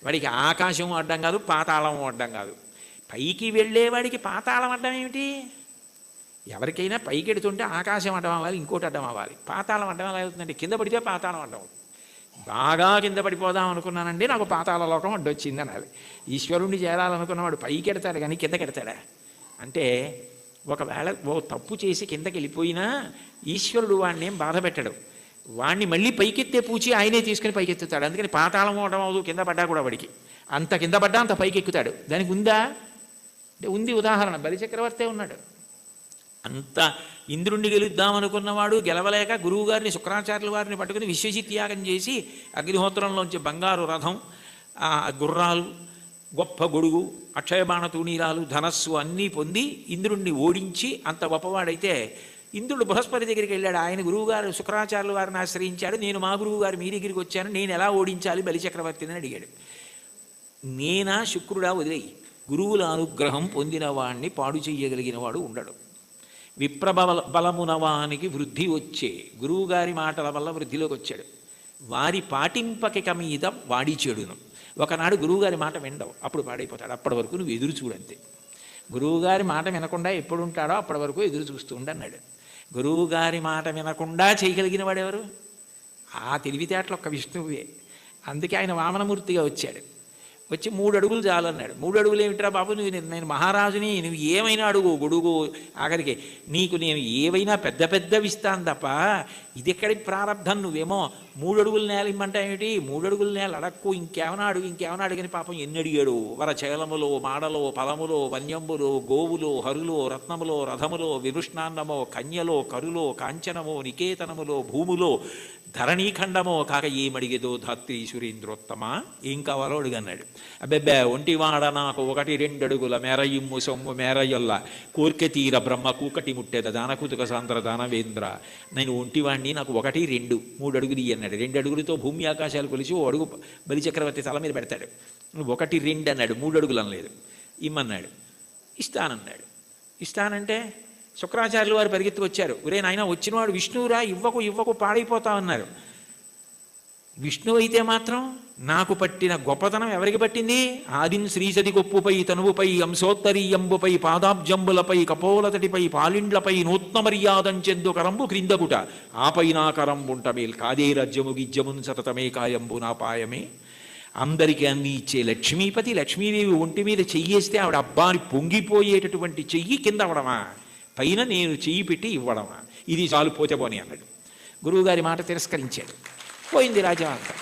వాడికి ఆకాశం అడ్డం కాదు, పాతాళం అడ్డం కాదు. పైకి వెళ్ళేవాడికి పాతాళం అడ్డం ఏమిటి? ఎవరికైనా పైకి ఎడుతుంటే ఆకాశం అడ్డం అవ్వాలి, ఇంకోటి అడ్డం అవ్వాలి. పాతాళం అడ్డం ఎలా అవుతుందంటే కింద పడితే పాతాళం అడ్డం అవుతుంది. బాగా కింద పడిపోదాం అనుకున్నానండి, నాకు పాతాళ లోకం అడ్డొచ్చింది అనాలి. ఈశ్వరుణ్ణి చేరాలనుకున్నవాడు పైకి ఎడతాడు కానీ కిందకి ఎడతాడా? అంటే ఒకవేళ ఓ తప్పు చేసి కిందకి వెళ్ళిపోయినా ఈశ్వరుడు వాడిని ఏం బాధ పెట్టడు. వాడిని మళ్ళీ పైకెత్తే పూచి ఆయనే తీసుకుని పైకెత్తుతాడు. అందుకని పాతాళం అవడం అవదు, కింద పడ్డా కూడా వాడికి అంత కింద పడ్డా అంత పైకి ఎక్కుతాడు. దానికి ఉందా అంటే ఉంది. ఉదాహరణ బలిచక్రవర్తే ఉన్నాడు. అంత ఇంద్రుణ్ణి గెలుద్దామనుకున్నవాడు గెలవలేక గురువుగారిని శుక్రాచార్యుల వారిని పట్టుకుని విశ్వజిత్ యాగం చేసి అగ్నిహోత్రంలోంచి బంగారు రథం, గుర్రాలు, గొప్ప గొడుగు, అక్షయబాణ తూణీరాలు, ధనస్సు అన్నీ పొంది ఇంద్రుణ్ణి ఓడించి అంత గొప్పవాడైతే ఇంద్రుడు బృహస్పతి దగ్గరికి వెళ్ళాడు. ఆయన గురువుగారు శుక్రాచార్యుల వారిని ఆశ్రయించాడు. నేను మా గురువుగారు మీ దగ్గరికి వచ్చాను, నేను ఎలా ఓడించాలి బలిచక్రవర్తిని అని అడిగాడు. నేనా శుక్రుడా వదిలేయి, గురువుల అనుగ్రహం పొందిన వాణ్ణి పాడు చెయ్యగలిగిన వాడు ఉండడు. బలమునవానికి వృద్ధి వచ్చే, గురువుగారి మాటల వల్ల వృద్ధిలోకి వచ్చాడు. వారి పాటింపకిక మీద వాడి చెడును. ఒకనాడు గురువుగారి మాట వినడవు, అప్పుడు పాడైపోతాడు. అప్పటి వరకు నువ్వు ఎదురు చూడంతే. గురువుగారి మాట వినకుండా ఎప్పుడు ఉంటాడో అప్పటి వరకు ఎదురు చూస్తూ ఉండన్నాడు. గురువుగారి మాట వినకుండా చేయగలిగిన వాడెవరు? ఆ తెలివితేటలు ఒక్క విష్ణువే. అందుకే ఆయన వామనమూర్తిగా వచ్చాడు. వచ్చి 3 అడుగులు చాలన్నాడు. 3 అడుగులు ఏమిట్రా బాబు, నేను మహారాజుని, నువ్వు ఏమైనా అడుగు, గొడుగు, ఆఖరికి నీకు నేను ఏవైనా పెద్ద పెద్దవి ఇస్తాను తప్ప ఇది ఎక్కడి ప్రారంధం, నువ్వేమో 3 అడుగుల నేల ఇమ్మంటా ఏమిటి? 3 అడుగుల నేల అడక్కు, ఇంకేమైనా అడుగని పాపం ఎన్ని అడిగాడు. వరచైలములో, మాడలో, ఫలములో, వన్యంబులో, గోవులో, హరులో, రత్నములో, రథములో, విరుష్ణాన్నమో, కన్యలో, కరులో, కాంచనమో, నికేతనములో, భూములో, ధరణీఖండమో కాక ఏమడిగేదో ధాత్రి సురేంద్రోత్తమ, ఏం కావాలో అడుగన్నాడు. అబ్బెబ్బే ఒంటివాడ నాకు 1-2 అడుగుల మేరయిమ్ము సొమ్ము మేరయొల్ల కోర్కె తీర బ్రహ్మ కూకటి ముట్టేద దానకుతుక సాంద్ర దానవేంద్ర, నేను ఒంటివాడిని, నాకు 1-2 3 అడుగులు అన్నాడు. 2 అడుగులతో భూమి ఆకాశాలు కొలిచి 1 అడుగు బలిచక్రవర్తి తల మీద పెడతాడు. 1-2 అన్నాడు, 3 అడుగులు అనలేదు. ఇమ్మన్నాడు, ఇస్తానన్నాడు. ఇస్తానంటే శుక్రాచార్యులు వారు పరిగెత్తుకొచ్చారు. ఒరే నాయన, వచ్చినవాడు విష్ణువురా, ఇవ్వకు పాడైపోతామన్నారు. విష్ణువు అయితే మాత్రం నాకు పట్టిన గొప్పతనం ఎవరికి పట్టింది? ఆదిన్ శ్రీసతి కొప్పుపై తనువుపై అంశోత్తరీయంబుపై పాదాబ్జంబులపై కపోలతటిపై పాలిండ్లపై నూత్న మర్యాదంచెందు కరంబు క్రిందగుట ఆపై నా కరంబుంట మేల్ కాదే రాజ్యము గిజ్యమున్ సతతమే కాయంబు నా పాయమే. అందరికీ అన్ని ఇచ్చే లక్ష్మీపతి, లక్ష్మీదేవి ఒంటి మీద చెయ్యేస్తే ఆవిడ అబ్బాని పొంగిపోయేటటువంటి చెయ్యి కింద అవడమా, పైన నేను చెయ్యి పెట్టి ఇవ్వడమా? ఇది చాలు, పోతే పోని అన్నాడు. గురువుగారి మాట తిరస్కరించాడు. పోయింది రాజ్యం అంతా.